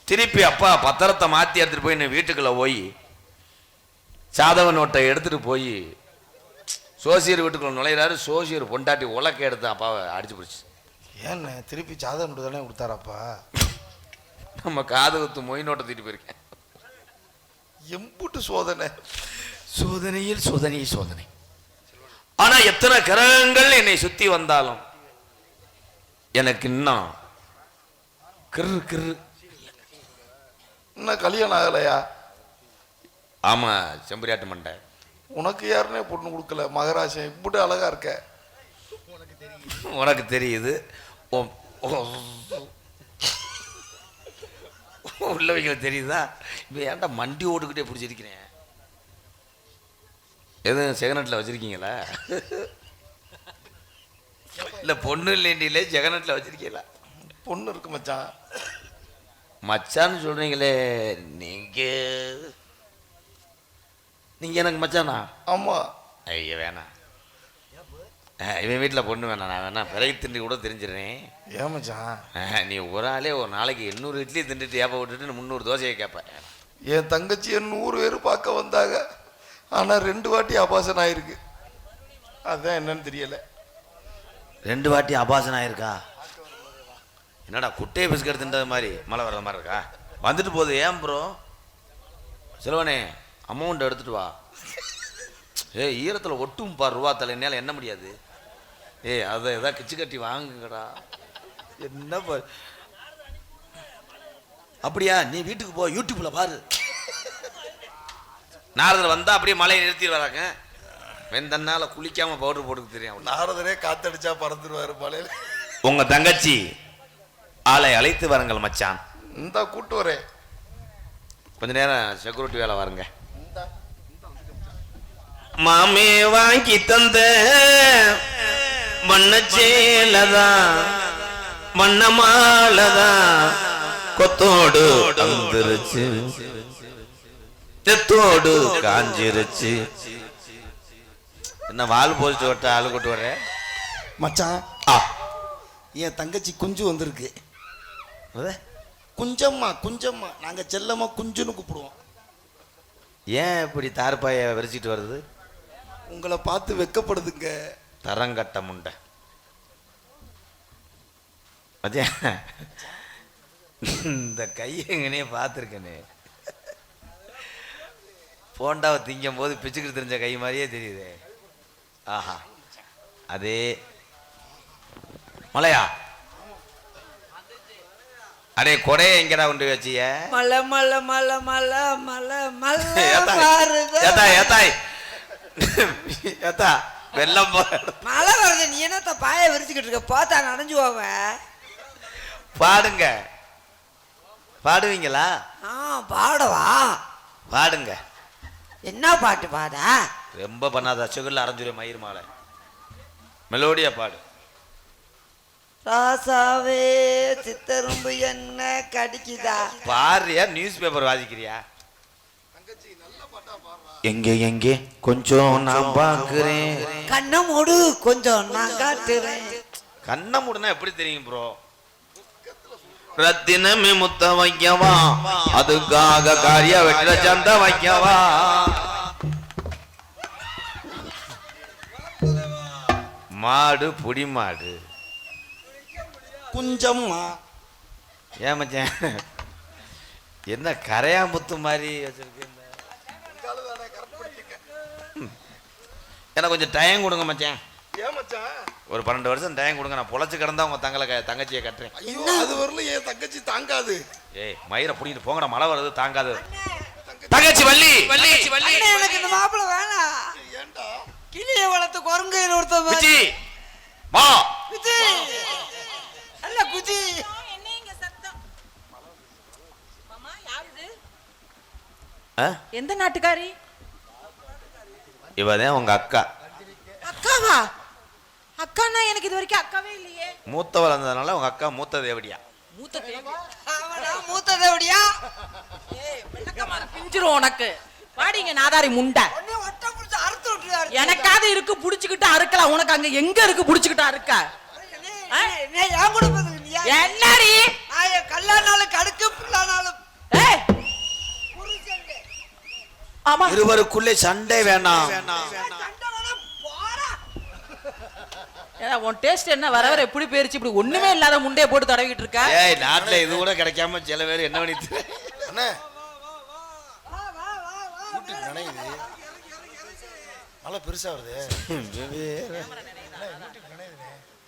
திருப்பி அப்பா பத்திரத்தை மாற்றி எடுத்துகிட்டு போய் என் வீட்டுக்குள்ளே போய் சாதவ நோட்டை எடுத்துகிட்டு போய் சோசியர் வீட்டுக்குள்ள நுழையிறாரு. சோசியர் பொண்டாட்டி உலக்க எடுத்து அப்பாவை அடிச்சு போச்சு. ஏன்னு திருப்பி சாதக நோட்டு தானே கொடுத்தாராப்பா? நம்ம காது குத்து மொய் நோட்டை தூக்கிட்டு போயிருக்கேன். எம்புட்டு சோதனை, சோதனையில் சோதனை சோதனை. ஆனா எத்தனை கிரகங்கள் என்னை சுத்தி வந்தாலும் எனக்கு இன்னும் கிரு கிரு. இன்னும் கல்யாணம் ஆகலையா? ஆமா, செம்பரியாட்டு மண்டை. உனக்கு யாருன்னே பொண்ணு கொடுக்கல. மகராசன் இப்படி அழகா இருக்க. உனக்கு தெரியுது. உள்ளவங்க தெரியுதா? இப்போ ஏன்டா மண்டி ஓட்டுக்கிட்டே பிடிச்சிருக்கிறேன். எதுவும் செகனட்டில் வச்சிருக்கீங்களா? இல்லை பொண்ணு இல்லைண்டிலே செகனட்டில் வச்சிருக்கீங்களா? பொண்ணு இருக்கு மச்சான். மச்சான்னு சொல்றீங்களே நீங்க எனக்கு மச்சானா? ஆமா. ஐயா வேணாம், இவன் வீட்டில் பொண்ணு வேணாம். நான் வேணா பிறகு திண்டி கூட தெரிஞ்சிடறேன். ஏன் மச்சான்? நீ ஒரு ஆளே ஒரு நாளைக்கு 800 இட்லி திண்டுட்டு ஏப்ப விட்டுட்டு 300 தோசையை கேட்பேன். என் தங்கச்சியை 100 பேர் பார்க்க வந்தாங்க. ஆனால் 2 வாட்டி அபாசன் ஆயிருக்கு. அதுதான் என்னன்னு தெரியல. 2 வாட்டி அபாசன் ஆயிருக்கா? என்னடா குட்டையை பிஸ்கட் தின்றது மாதிரி மழை வர்ற மாதிரி இருக்கா? வந்துட்டு போகுது. ஏன் ப்ரோ செல்வனே அமௌண்ட் எடுத்துட்டு வா. ஈரத்தில் ஒட்டும் பார் ரூபா தலை. என்னால் என்ன முடியாது. அதை எதாவது கிச்சு கட்டி வாங்குங்கடா. என்ன அப்படியா? நீ வீட்டுக்கு போ, யூடியூப்ல பாரு. நாரதர் வந்தா அப்படியே மழையை நிறுத்தி வராங்க. வெந்தன்னால குளிக்காம பவுடர் போட்டுக்கு தெரியும். நாரதரே காத்தடிச்சா பறந்துருவாரு மழையில. உங்க தங்கச்சி ஆளை அழைத்து வாருங்கள் மச்சான். இந்த கூட்டு வரேன். கொஞ்ச நேரம் செக்யூரிட்டி வேலை வாருங்க. மாமே வாங்கி தந்த மண்ணச்சேலதான் மண்ணமாலதான் கொத்தோடு வந்துருச்சு, தெத்தோடு காஞ்சிருச்சு. என்ன வால் போச்சு வட்ட ஆளு கொட்டு வர மச்சான்? என் தங்கச்சி குஞ்சு வந்திருக்கு. குஞ்சம்மா குஞ்சம்மா, நாங்க செல்லம்மா குஞ்சுன்னு கூப்பிடுவோம். ஏன் இப்படி தார்பாய விரிச்சிட்டு வருது? உங்களை பார்த்து வெக்கப்படுதுங்க. தரங்கட்ட முண்டை. மத்தியா இந்த கையங்கனே பார்த்துருக்கனே. போண்டாவை திங்கும் போது பிச்சுக்கிட்டு தெரிஞ்ச கை மாதிரியே தெரியுது. ஆஹா, அதே மலையா? அடே கொடையை எங்கடா கொண்டு வச்சிய? மலை மலை மலை மலை மலை மலை ஏத்தா வெள்ளம் மழை வருது. நீ என்னத்த பாய விரிச்சுக்கிட்டு இருக்க? பார்த்தா நனைஞ்சு போவ. பாடுங்க. பாடுவீங்களா? பாடவா? பாடுங்க. என்ன பாட்டு பாடா? ரொம்ப பண்ணாத. சுகர்ல அரைஞ்சுரிய மயிர் மாலை மெலோடியா பாடு. ராசாவே சித்தரும்பு என்ன கடிக்குதா? பாருயா, நியூஸ் பேப்பர் வாசிக்கிறியா? எங்கே எங்கே கொஞ்சம் நான் பாக்குறேன். கண்ணை மூடு கொஞ்சம் நான் காட்டுறேன். கண்ணை மூடுனா எப்படி தெரியும் ப்ரோ? ரத்தினமே முத்த வைக்கவா, அதுக்காக காரிய வெட்ட சந்த வைக்கவா. மாடு புடி மாடு குஞ்சம்மா. ஏன் மச்சான் என்ன கரையாம்புத்து மாதிரி வச்சிருக்கு? எனக்கு கொஞ்சம் டைம் கொடுங்க மச்சான். ஏன் மச்சான்? ஒரு 12 வருஷம் டைம் கொடுங்க. நான் பொழைச்சு கிடந்தா உங்க தங்கச்சியை கட்டுறேன். அது வரல. என் தங்கச்சி தாங்காது. மயிரை புடிக்கிட்டு போங்கடா, மழை வருது தாங்காது. தங்கச்சி வள்ளி வள்ளி வள்ளி. எனக்கு இந்த மாப்பிள வேணாம். ஏன்டா? கிளிய வளர்த்து குரங்கு ஒருத்த குச்சி மா குச்சி அல்ல குச்சி. என்னங்க சத்தம்? மாமா யாருது? எந்த நாட்டுக்காரி? இவதான் உங்க அக்கா. அக்காவா? அக்கானா எனக்கு இது வரைக்கும் அக்காவே இல்லையே. மூத்தவள் இருந்ததுனால உங்க அக்கா மூத்த தேவடியா. மூத்த தேவடியா? அவனா மூத்த தேவடியா? பிஞ்சிரும் உனக்கு. வாடிங்க நாதாரி முண்டை. எனக்காவது இருக்கு புடிச்சுக்கிட்டு அறுக்கலாம். உனக்கு அங்க எங்க இருக்கு புடிச்சுக்கிட்டு அறுக்க? என்னடி கல்லானாலும் கடுக்கு பிள்ளானாலும் ஆமா இருவருக்குள்ளே சண்டை வேணாம். ஏடா உன் டேஸ்ட் என்ன வர வர எப்படி போயிருச்சு இப்படி ஒண்ணுமே இல்லாத முண்டைய போட்டு தடவிட்டு இருக்க ஏய் நாட்டுல இது கூட கிடைக்காம சில பேர் என்ன பண்ணிட்டு அண்ணே கூட்டுக்கு நினைக்குது மழை பெருசா வருது.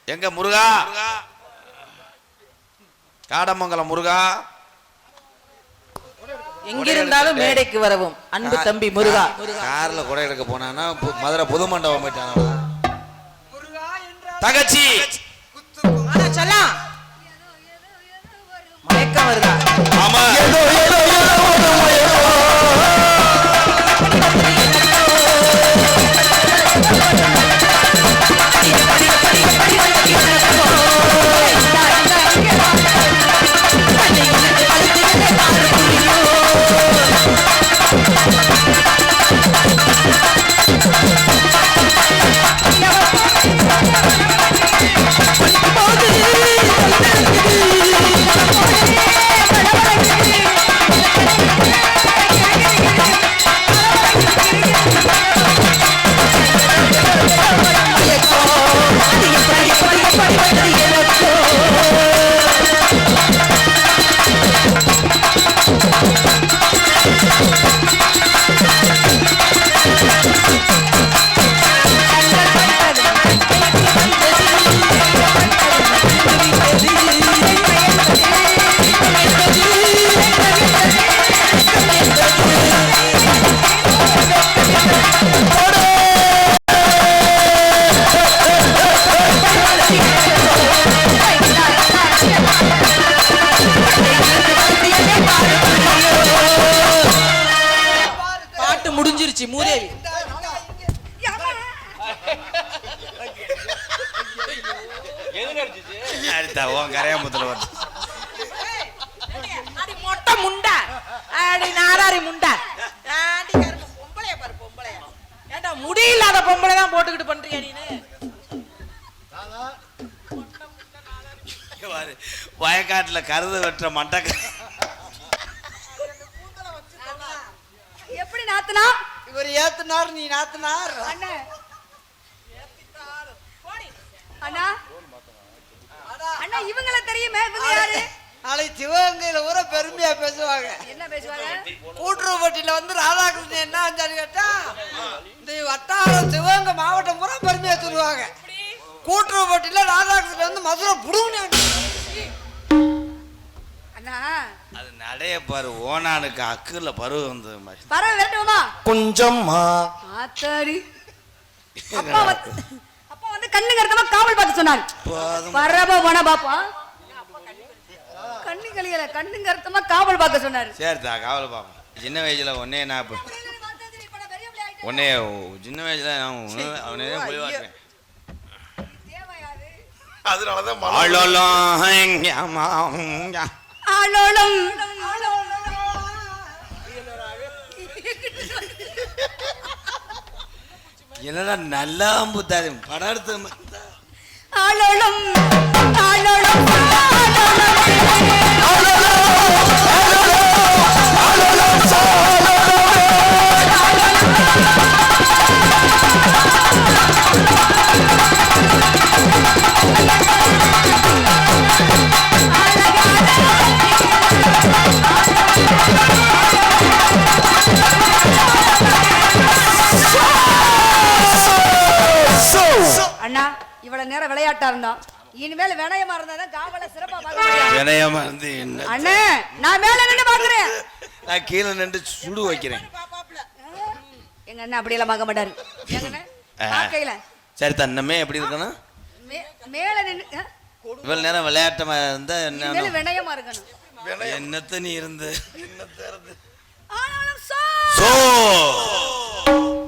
எங்க முருகா, காடமங்கலம் முருகா, எங்கிருந்தாலும் மேடைக்கு வரவும் அன்பு தம்பி முருகா. கார்ல கூட எடுக்க போனானா மதுரை புது மண்டபம் போயிட்டானா தகச்சி சொல்லலாம் மயக்கம் வருதா? ஆமா பாட்டு முடிஞ்சிருச்சு மூதேவி. கரையாம்பத்துல அடி மொட்டை முண்டை, அடி நாராரி முண்டை, அடி கருப்பு பொம்பளைய பாரு பொம்பளைய. ஏண்டா முடி இல்லாத பொம்பளை தான் போட்டுக்கிட்டு பண்றியா நீனு? வயக்காட்டுல கருது வெட்டுற மண்டக்க எப்படி நாத்துனா இவர் ஏத்துனார் நீ நாத்துனார். அண்ணா அண்ணா அண்ணா இவங்கள தெரியுமே, இவங்க யாரு? நாளைக்கு சிவகங்கையில ஊர பெருமையா பேசுவாங்க. என்ன பேசுவாங்க? கூட்டுறவுப்பட்டியில வந்து ராதாகிருஷ்ணன் என்ன ஆச்சான்னு கேட்டா இந்த வட்டாரம் சிவகங்கை மாவட்டம் பூரா பெருமையா சொல்லுவாங்க. கூட்டுறவுப்பட்டியில ராதாகிருஷ்ணன் வந்து மதுரை புடுங்க. அண்ணா அது நடைய பாரு, ஓனானுக்கு அக்குல பருவ வந்தது மாதிரி. பரவ விரட்டுவோமா? கொஞ்சம்மா ஆத்தாடி. அப்பா வந்து கண்ணு கருத்தமா காவல் பார்க்க சொன்னார். பரவ போனா பாப்பா கண்ணு கலியல கண்ணு கருத்தமா காவல் பார்க்க சொன்னாரு. சரிதா காவல பாப்போம். சின்ன வயசுல ஒன்னே நான் ஒன்னே சின்ன வயசுல அவனே போய் வாட்டுறேன். அதனாலதான் ஆளோளம் என்னடா நல்லா புத்தாது படம் எடுத்து ஆளோளம் ஆளோளம் அண்ணா இவ்வளவு நேரம் விளையாட்டா இருந்தோம், இனிமேல் வினயமா இருந்தாதான் காவல சிறப்பா பார்க்க முடியும். வினயமா இருந்து என்ன அண்ணே நான் மேல நின்று பாக்குறேன், நான் கீழே நின்று சுடு வைக்கிறேன். எங்க அண்ணா அப்படி எல்லாம் பார்க்க மாட்டாரு. எங்கண்ணே பார்க்கையில சரி தன்னமே எப்படி இருக்கணும், மேல நின்று இவ்வளவு நேரம் விளையாட்டமா இருந்தா என்ன மேல வினயமா இருக்கணும். என்னத்த நீ இருந்து ஆனாலும் சோ